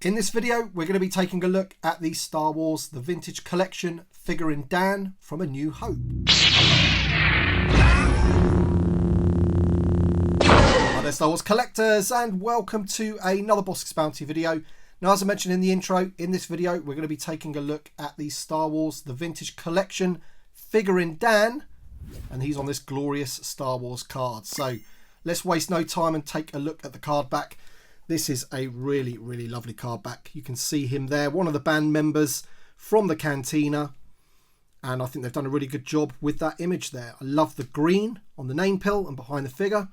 In this video, we're going to be taking a look at the Star Wars The Vintage Collection Figrin Dan from A New Hope. Hi there, Star Wars collectors, and welcome to another Bossk Bounty video. Now, as I mentioned in the intro, in this video, we're going to be taking a look at the Star Wars The Vintage Collection Figrin Dan, and he's on this glorious Star Wars card. So let's waste no time and take a look at the card back. This is a really, really lovely card back. You can see him there, one of the band members from the Cantina. And I think they've done a really good job with that image there. I love the green on the name pill and behind the figure.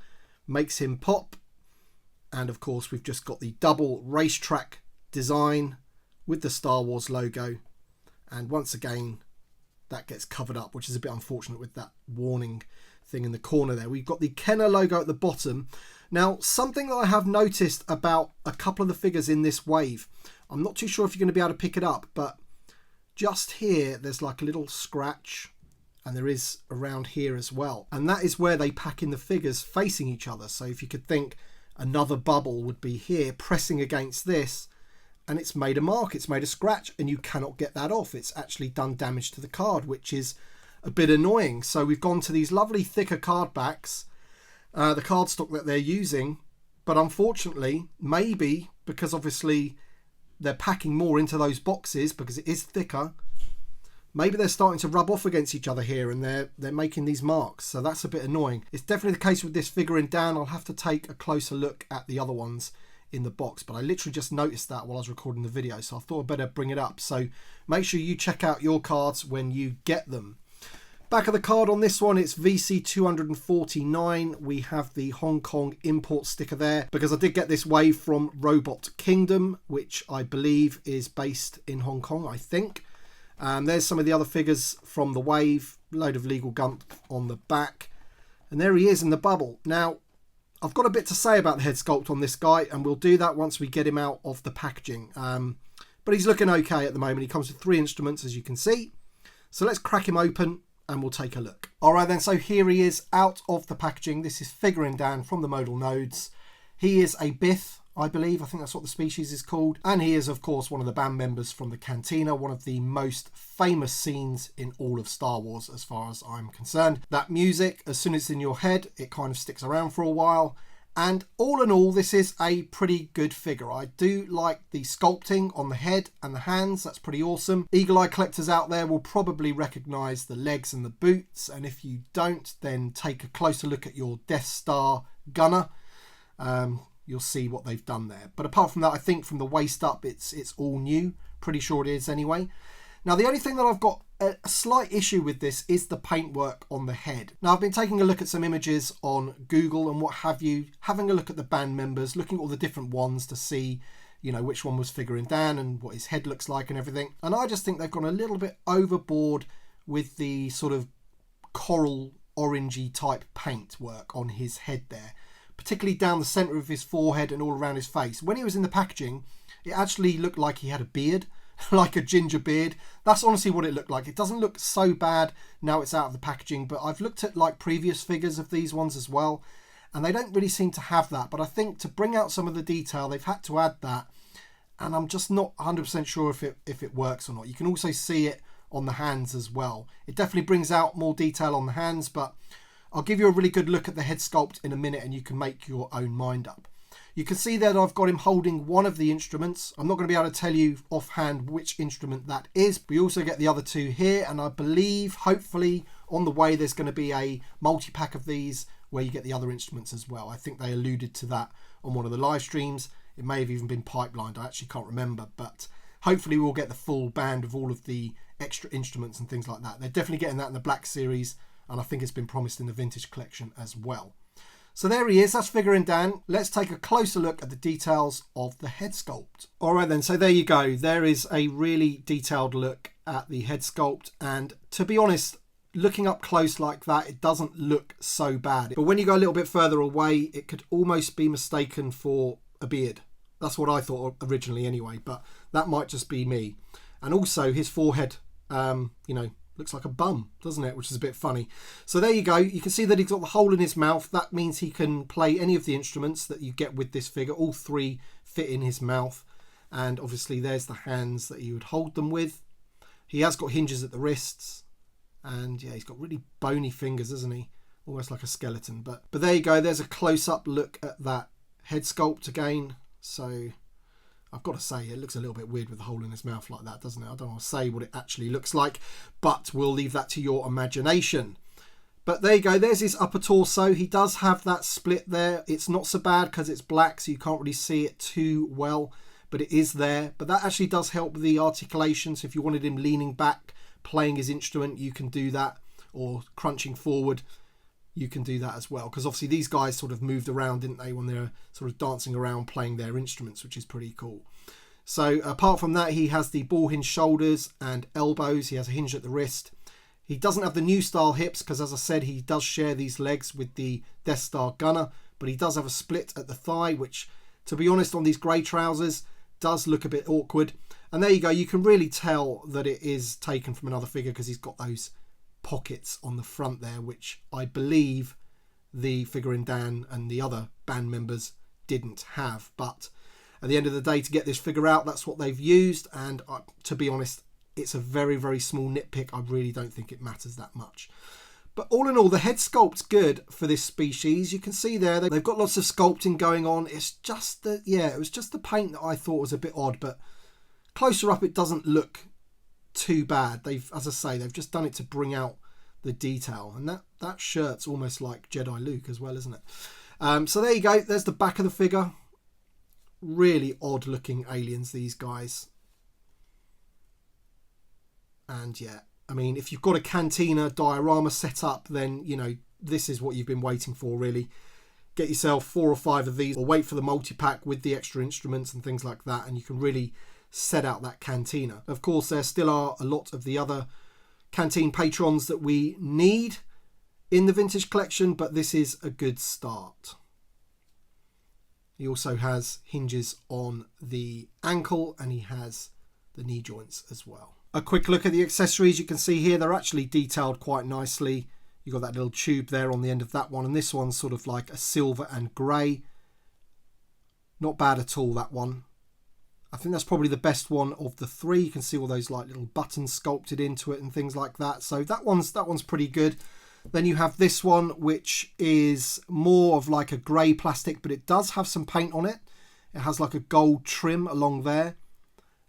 Makes him pop. And of course, we've just got the double racetrack design with the Star Wars logo. And once again, that gets covered up, which is a bit unfortunate with that warning thing in the corner there. We've got the Kenner logo at the bottom. Now, something that I have noticed about a couple of the figures in this wave, I'm not too sure if you're going to be able to pick it up, but just here, there's like a little scratch, and there is around here as well. And that is where they pack in the figures facing each other. So if you could think another bubble would be here pressing against this, and it's made a mark, it's made a scratch, and you cannot get that off. It's actually done damage to the card, which is a bit annoying. So we've gone to these lovely thicker card backs, the cardstock that they're using, but unfortunately, maybe because obviously they're packing more into those boxes because it is thicker, maybe they're starting to rub off against each other here, and they're making these marks. So that's a bit annoying. It's definitely the case with this Figrin Dan. I'll have to take a closer look at the other ones in the box, but I literally just noticed that while I was recording the video, so I thought I'd better bring it up. So make sure you check out your cards when you get them. Back of the card on this one, it's VC249. We have the Hong Kong import sticker there because I did get this wave from Robot Kingdom, which I believe is based in Hong Kong, I think. There's some of the other figures from the wave, load of legal gump on the back. And there he is in the bubble. Now, I've got a bit to say about the head sculpt on this guy, and we'll do that once we get him out of the packaging. But he's looking okay at the moment. He comes with 3 instruments, as you can see. So let's crack him open and we'll take a look. Alright then, so here he is out of the packaging. This is Figrin Dan from the Modal Nodes. He is a Bith, I believe. I think that's what the species is called. And he is, of course, one of the band members from the Cantina, one of the most famous scenes in all of Star Wars, as far as I'm concerned. That music, as soon as it's in your head, it kind of sticks around for a while. And all in all, this is a pretty good figure. I do like the sculpting on the head and the hands. That's pretty awesome. Eagle-eye collectors out there will probably recognise the legs and the boots. And if you don't, then take a closer look at your Death Star gunner. You'll see what they've done there. But apart from that, I think from the waist up, it's all new. Pretty sure it is anyway. Now, the only thing that I've got a slight issue with this is the paintwork on the head. Now, I've been taking a look at some images on Google and what have you, having a look at the band members, looking at all the different ones to see, you know, which one was Figrin Dan and what his head looks like and everything. And I just think they've gone a little bit overboard with the sort of coral orangey type paintwork on his head there, particularly down the centre of his forehead and all around his face. When he was in the packaging, it actually looked like he had a beard, like a ginger beard. That's honestly what it looked like. It doesn't look so bad now it's out of the packaging, but I've looked at like previous figures of these ones as well, and they don't really seem to have that. But I think to bring out some of the detail, they've had to add that, and I'm just not 100% sure if it works or not. You can also see it on the hands as well. It definitely brings out more detail on the hands, but I'll give you a really good look at the head sculpt in a minute and you can make your own mind up. You can see that I've got him holding one of the instruments. I'm not going to be able to tell you offhand which instrument that is. We also get the other 2 here, and I believe, hopefully, on the way there's going to be a multi-pack of these where you get the other instruments as well. I think they alluded to that on one of the live streams. It may have even been pipelined. I actually can't remember, but hopefully we'll get the full band of all of the extra instruments and things like that. They're definitely getting that in the Black Series, and I think it's been promised in the Vintage Collection as well. So there he is, that's Figrin Dan. Let's take a closer look at the details of the head sculpt. All right then, so there you go. There is a really detailed look at the head sculpt. And to be honest, looking up close like that, it doesn't look so bad. But when you go a little bit further away, it could almost be mistaken for a beard. That's what I thought originally anyway, but that might just be me. And also his forehead, you know, looks like a bum, doesn't it? Which is a bit funny. So there you go. You can see that he's got the hole in his mouth. That means he can play any of the instruments that you get with this figure. All 3 fit in his mouth. And obviously there's the hands that he would hold them with. He has got hinges at the wrists. And yeah, he's got really bony fingers, isn't he? Almost like a skeleton. But there you go. There's a close-up look at that head sculpt again. So I've got to say, it looks a little bit weird with the hole in his mouth like that, doesn't it? I don't want to say what it actually looks like, but we'll leave that to your imagination. But there you go. There's his upper torso. He does have that split there. It's not so bad because it's black, so you can't really see it too well, but it is there. But that actually does help with the articulation. So if you wanted him leaning back, playing his instrument, you can do that, or crunching forward, you can do that as well, because obviously these guys sort of moved around, didn't they, when they're sort of dancing around playing their instruments, which is pretty cool. So apart from that, he has the ball hinge shoulders and elbows. He has a hinge at the wrist. He doesn't have the new style hips because, as I said, he does share these legs with the Death Star gunner, but he does have a split at the thigh, which, to be honest, on these grey trousers does look a bit awkward. And there you go. You can really tell that it is taken from another figure because he's got those pockets on the front there, which I believe the Figrin Dan and the other band members didn't have. But at the end of the day, to get this figure out, that's what they've used. And to be honest, it's a very, very small nitpick. I really don't think it matters that much. But all in all, the head sculpt's good for this species. You can see there, they've got lots of sculpting going on. It's just the, yeah, it was just the paint that I thought was a bit odd, but closer up, it doesn't look too bad. They've, as I say, they've just done it to bring out the detail. And that shirt's almost like Jedi Luke as well, isn't it? So there you go. There's the back of the figure. Really odd looking aliens, these guys. And yeah, I mean, if you've got a cantina diorama set up, then, you know, this is what you've been waiting for, really. Get yourself 4 or 5 of these, or wait for the multi-pack with the extra instruments and things like that, and you can really set out that cantina. Of course, there still are a lot of the other canteen patrons that we need in the vintage collection, but this is a good start. He also has hinges on the ankle, and he has the knee joints as well. A quick look at the accessories. You can see here they're actually detailed quite nicely. You've got that little tube there on the end of that one, and this one's sort of like a silver and grey. Not bad at all, that one. I think that's probably the best one of the 3. You can see all those like little buttons sculpted into it and things like that. So that one's pretty good. Then you have this one, which is more of like a grey plastic, but it does have some paint on it. It has like a gold trim along there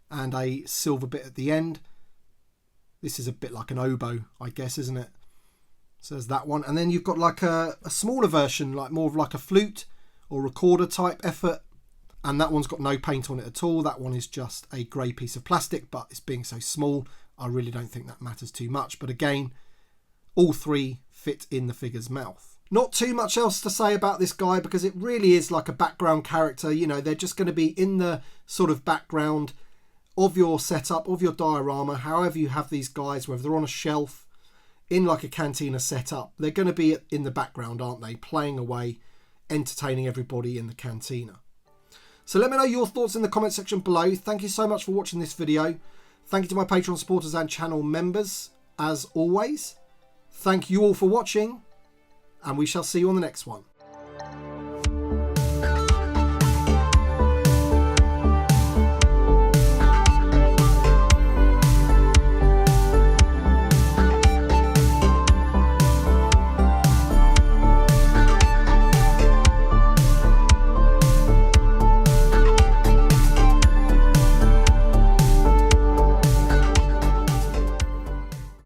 and a silver bit at the end. This is a bit like an oboe, I guess, isn't it? So there's that one. And then you've got like a smaller version, like more of like a flute or recorder type effort. And that one's got no paint on it at all. That one is just a grey piece of plastic, but it's being so small, I really don't think that matters too much. But again, all 3 fit in the figure's mouth. Not too much else to say about this guy because it really is like a background character. You know, they're just going to be in the sort of background of your setup, of your diorama, however you have these guys, whether they're on a shelf, in like a cantina setup, they're going to be in the background, aren't they? Playing away, entertaining everybody in the cantina. So let me know your thoughts in the comment section below. Thank you so much for watching this video. Thank you to my Patreon supporters and channel members, as always. Thank you all for watching, and we shall see you on the next one.